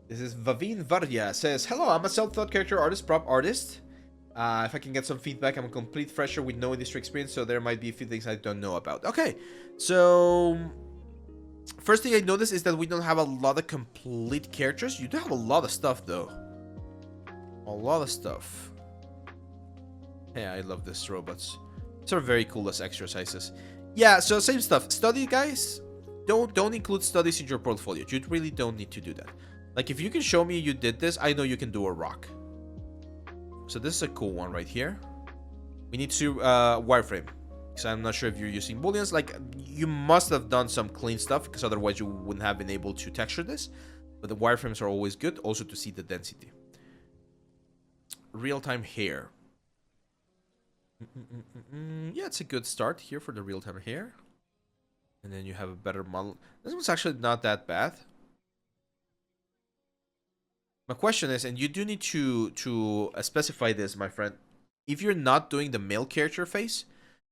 This is Bhavin Varya says, hello, I'm a self-taught character artist, prop artist. If I can get some feedback, I'm a complete fresher with no industry experience, so there might be a few things I don't know about. Okay, so first thing I noticed is that we don't have a lot of complete characters. You do have a lot of stuff, though. A lot of stuff. Yeah, I love this robots. These are very cool as exercises. Yeah, so same stuff. Study, guys. Don't include studies in your portfolio. You really don't need to do that. Like, if you can show me you did this, I know you can do a rock. So this is a cool one right here. We need to wireframe. Because I'm not sure if you're using booleans. Like, you must have done some clean stuff, because otherwise you wouldn't have been able to texture this. But the wireframes are always good, also to see the density. Real-time hair. Yeah, it's a good start here for the real-time hair. And then you have a better model. This one's actually not that bad. My question is, and you do need to specify this, my friend. If you're not doing the male character face,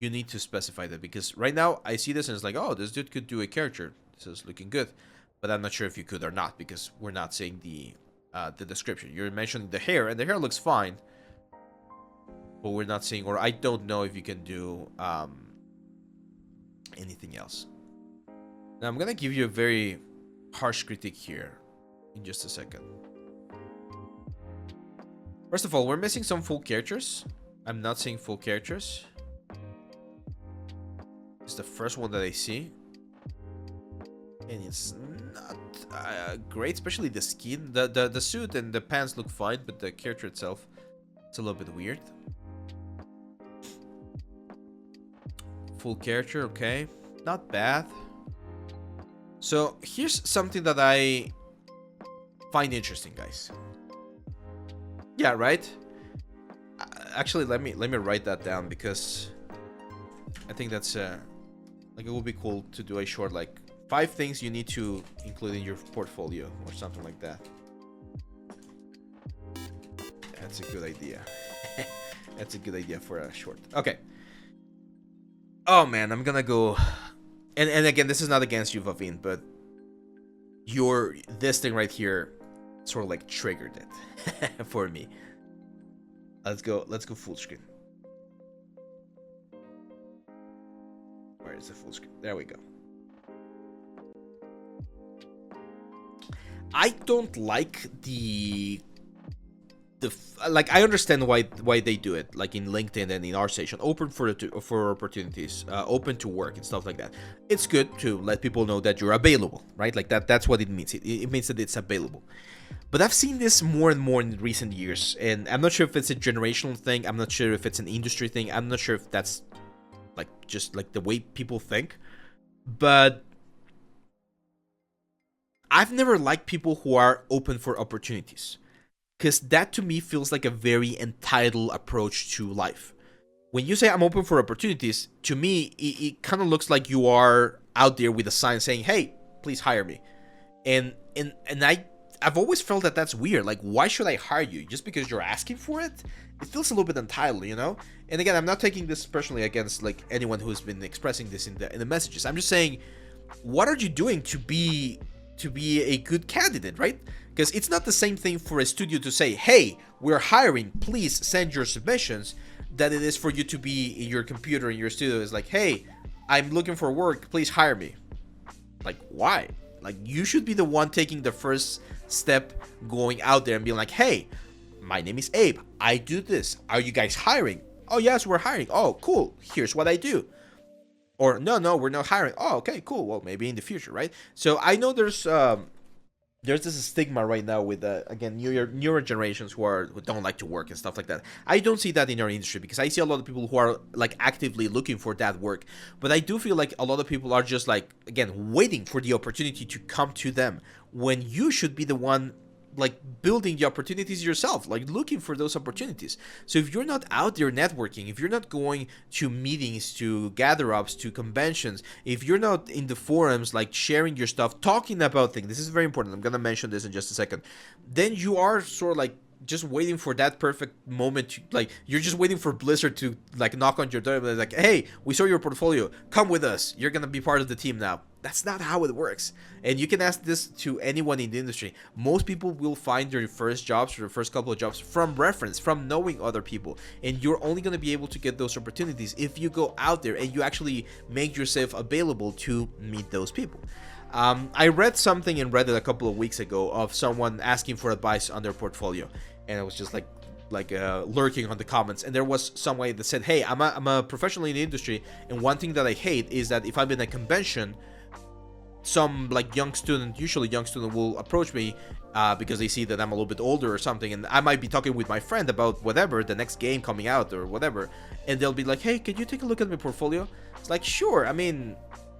you need to specify that, because right now I see this and it's like, oh, this dude could do a character. This is looking good, but I'm not sure if you could or not, because we're not saying the description. You're mentioning the hair, and the hair looks fine, but we're not saying, or I don't know if you can do anything else. Now I'm gonna give you a very harsh critique here in just a second. First of all, we're missing some full characters. I'm not seeing full characters. It's the first one that I see. And it's not great, especially the skin. The suit and the pants look fine, but the character itself, it's a little bit weird. Full character, okay. Not bad. So here's something that I find interesting, guys. Yeah, right? Actually, let me write that down, because I think that's like, it would be cool to do a short, like, 5 things you need to include in your portfolio or something like that. That's a good idea. That's a good idea for a short. Okay. Oh man, I'm gonna go. And again, this is not against you, Bhavin, but this thing right here sort of like triggered it for me. Let's go full screen. Where is the full screen? There we go. I don't like like, I understand why they do it, like in LinkedIn and in our station, open for opportunities, open to work and stuff like that. It's good to let people know that you're available, right? Like that's what it means. It means that it's available. But I've seen this more and more in recent years, and I'm not sure if it's a generational thing. I'm not sure if it's an industry thing. I'm not sure if that's like just like the way people think. But I've never liked people who are open for opportunities, because that to me feels like a very entitled approach to life. When you say I'm open for opportunities, to me, it kind of looks like you are out there with a sign saying, hey, please hire me. And I've always felt that that's weird. Like, why should I hire you? Just because you're asking for it? It feels a little bit entitled, you know? And again, I'm not taking this personally against like anyone who's been expressing this in the messages. I'm just saying, what are you doing to be a good candidate, right? Because it's not the same thing for a studio to say, hey, we're hiring, please send your submissions, that it is for you to be in your computer in your studio. It's like, hey, I'm looking for work, please hire me. Like, why? Like, you should be the one taking the first step, going out there and being like, hey, my name is Abe, I do this, are you guys hiring? Oh yes, we're hiring. Oh cool, here's what I do. Or no, we're not hiring. Oh, okay, cool. Well, maybe in the future, right? So I know there's this stigma right now with again newer generations who don't like to work and stuff like that. I don't see that in our industry, because I see a lot of people who are like actively looking for that work. But I do feel like a lot of people are just like, again, waiting for the opportunity to come to them, when you should be the one like building the opportunities yourself, like looking for those opportunities. So if you're not out there networking, if you're not going to meetings, to gather ups, to conventions, if you're not in the forums, like sharing your stuff, talking about things, this is very important, I'm gonna mention this in just a second, then you are sort of like just waiting for that perfect moment to, like, you're just waiting for Blizzard to like knock on your door and be like, hey, we saw your portfolio, come with us, you're gonna be part of the team now. That's not how it works. And you can ask this to anyone in the industry. Most people will find their first jobs or their first couple of jobs from reference, from knowing other people. And you're only going to be able to get those opportunities if you go out there and you actually make yourself available to meet those people. I read something in Reddit a couple of weeks ago of someone asking for advice on their portfolio. And it was just like lurking on the comments, and there was somebody that said, hey, I'm a professional in the industry, and one thing that I hate is that if I'm in a convention, some like usually young student will approach me because they see that I'm a little bit older or something, and I might be talking with my friend about whatever, the next game coming out or whatever, and they'll be like, hey, can you take a look at my portfolio? It's like, sure, I mean,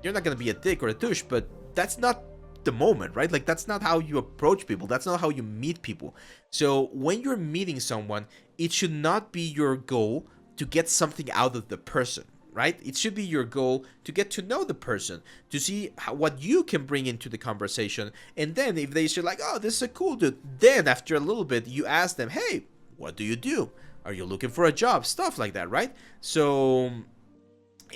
you're not gonna be a dick or a douche, but that's not the moment, right? Like, that's not how you approach people, that's not how you meet people. So when you're meeting someone, it should not be your goal to get something out of the person, right? It should be your goal to get to know the person, to see what you can bring into the conversation. And then if they say like, oh, this is a cool dude, then after a little bit, you ask them, hey, what do you do? Are you looking for a job? Stuff like that, right? So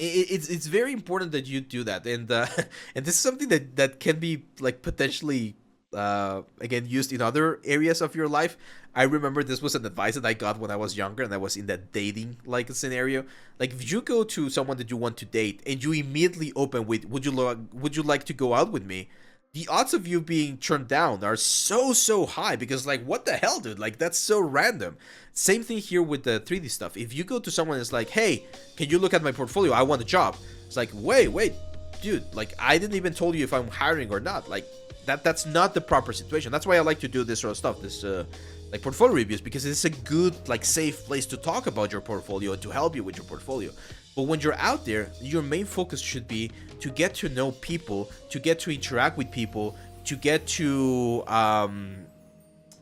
it's very important that you do that. And and this is something that can be like potentially again used in other areas of your life. I remember this was an advice that I got when I was younger and I was in that dating like scenario. Like, if you go to someone that you want to date and you immediately open with, would you like to go out with me? The odds of you being turned down are so high, because like, what the hell, dude? Like, that's so random. Same thing here with the 3D stuff. If you go to someone and it's like, hey, can you look at my portfolio? I want a job. It's like, wait, dude, like, I didn't even tell you if I'm hiring or not. Like, that's not the proper situation. That's why I like to do this sort of stuff, this like portfolio reviews, because it's a good, like, safe place to talk about your portfolio and to help you with your portfolio. But when you're out there, your main focus should be to get to know people, to get to interact with people, to get to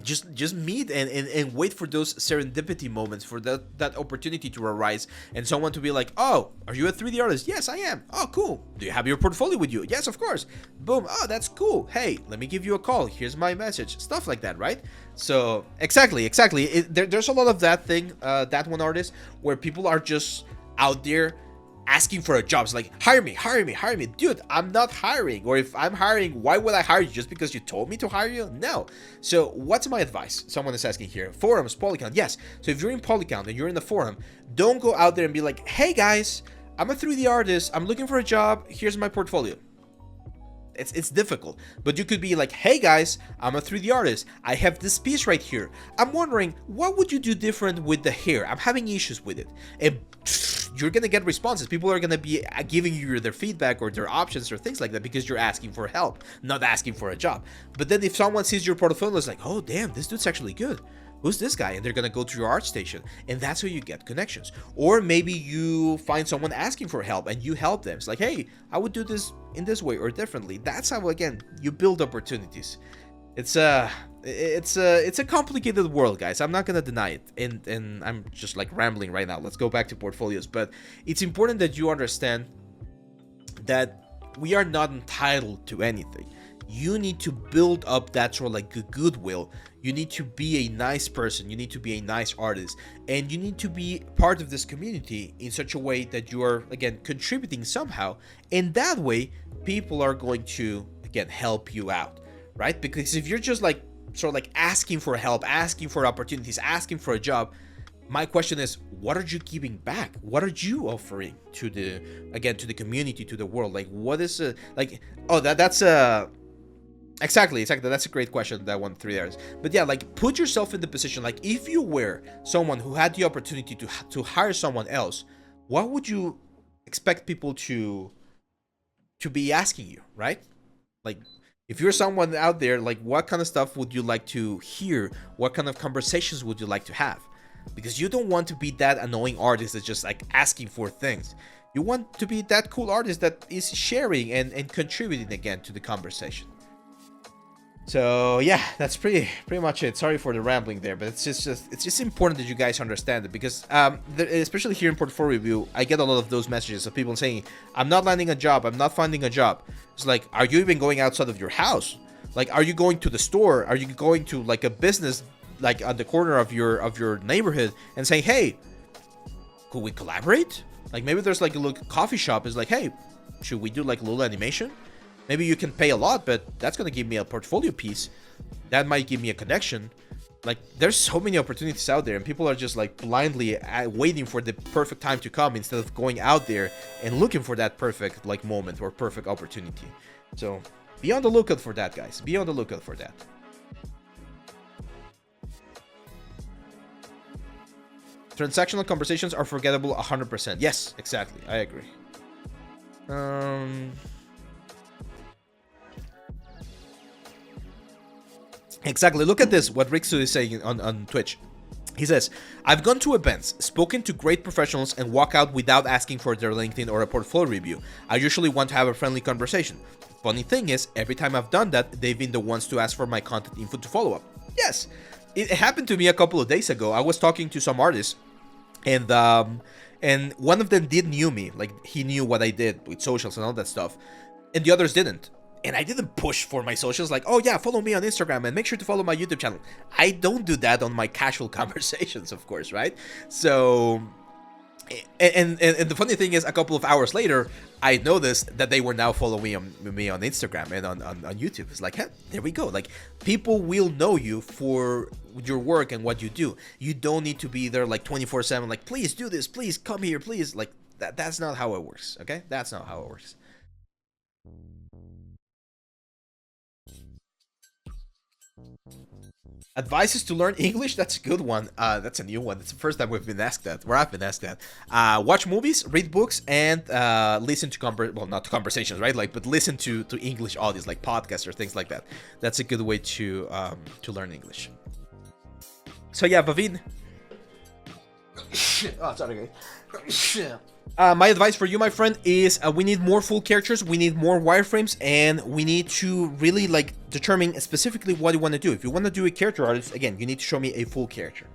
just meet and wait for those serendipity moments, for that opportunity to arise, and someone to be like, oh, are you a 3D artist? Yes, I am. Oh, cool. Do you have your portfolio with you? Yes, of course. Boom. Oh, that's cool. Hey, let me give you a call. Here's my message. Stuff like that, right? So exactly. There's a lot of that thing, that one artist, where people are just out there asking for a job. It's like, hire me. Dude, I'm not hiring. Or if I'm hiring, why would I hire you? Just because you told me to hire you? No. So what's my advice? Someone is asking here. Forums, Polycount. Yes. So if you're in Polycount and you're in the forum, don't go out there and be like, hey guys, I'm a 3D artist, I'm looking for a job, here's my portfolio. It's difficult, but you could be like, hey guys, I'm a 3D artist, I have this piece right here, I'm wondering what would you do different with the hair, I'm having issues with it. And you're gonna get responses. People are gonna be giving you their feedback or their options or things like that, because you're asking for help, not asking for a job. But then if someone sees your portfolio, it's like, oh damn, this dude's actually good, who's this guy? And they're gonna go to your art station, and that's how you get connections. Or maybe you find someone asking for help and you help them. It's like, hey, I would do this in this way or differently. That's how, again, you build opportunities. It's a complicated world, guys. I'm not gonna deny it, and I'm just like rambling right now. Let's go back to portfolios. But it's important that you understand that we are not entitled to anything. You need to build up that sort of like goodwill. You need to be a nice person. You need to be a nice artist, and you need to be part of this community in such a way that you are, again, contributing somehow. And that way, people are going to, again, help you out, right? Because if you're just like sort of like asking for help, asking for opportunities, asking for a job, my question is, what are you giving back? What are you offering to the, again, to the community, to the world? Like, what is like, oh, that's exactly, that's a great question, that one, 3 hours. But yeah, like, put yourself in the position, like, if you were someone who had the opportunity to hire someone else, what would you expect people to be asking you, right? Like, if you're someone out there, like, what kind of stuff would you like to hear? What kind of conversations would you like to have? Because you don't want to be that annoying artist that's just like asking for things. You want to be that cool artist that is sharing and contributing again to the conversation. So yeah, that's pretty much it. Sorry for the rambling there, but it's just important that you guys understand it, because especially here in portfolio review, I get a lot of those messages of people saying, I'm not landing a job, I'm not finding a job. It's like, are you even going outside of your house? Like, are you going to the store? Are you going to like a business like on the corner of your neighborhood and saying, hey, could we collaborate? Like maybe there's like a little coffee shop is like, hey, should we do like a little animation? Maybe you can pay a lot, but that's gonna give me a portfolio piece. That might give me a connection. Like there's so many opportunities out there, and people are just like blindly waiting for the perfect time to come instead of going out there and looking for that perfect like moment or perfect opportunity. So be on the lookout for that, guys. Be on the lookout for that. Transactional conversations are forgettable 100%. Yes, exactly. I agree. Exactly. Look at this, what Rixu is saying on Twitch. He says, I've gone to events, spoken to great professionals, and walk out without asking for their LinkedIn or a portfolio review. I usually want to have a friendly conversation. Funny thing is, every time I've done that, they've been the ones to ask for my contact info to follow up. Yes, it happened to me a couple of days ago. I was talking to some artists, and one of them did knew me. Like, he knew what I did with socials and all that stuff, and the others didn't. And I didn't push for my socials like, oh yeah, follow me on Instagram and make sure to follow my YouTube channel. I don't do that on my casual conversations, of course, right? So, and the funny thing is, a couple of hours later, I noticed that they were now following me on Instagram and on YouTube. It's like, hey, there we go. Like, people will know you for your work and what you do. You don't need to be there like 24/7, like, please do this, please come here, please. Like, that's not how it works, okay? That's not how it works. Advices to learn English? That's a good one. That's a new one. It's the first time we've been asked that, where I've been asked that. Watch movies, read books, and listen to not to conversations, right? Like, but listen to English audios, like podcasts or things like that. That's a good way to learn English. So yeah, Bhavin. Oh, sorry, guys. My advice for you, my friend, is we need more full characters, we need more wireframes, and we need to really like determine specifically what you want to do. If you want to do a character artist, again, you need to show me a full character.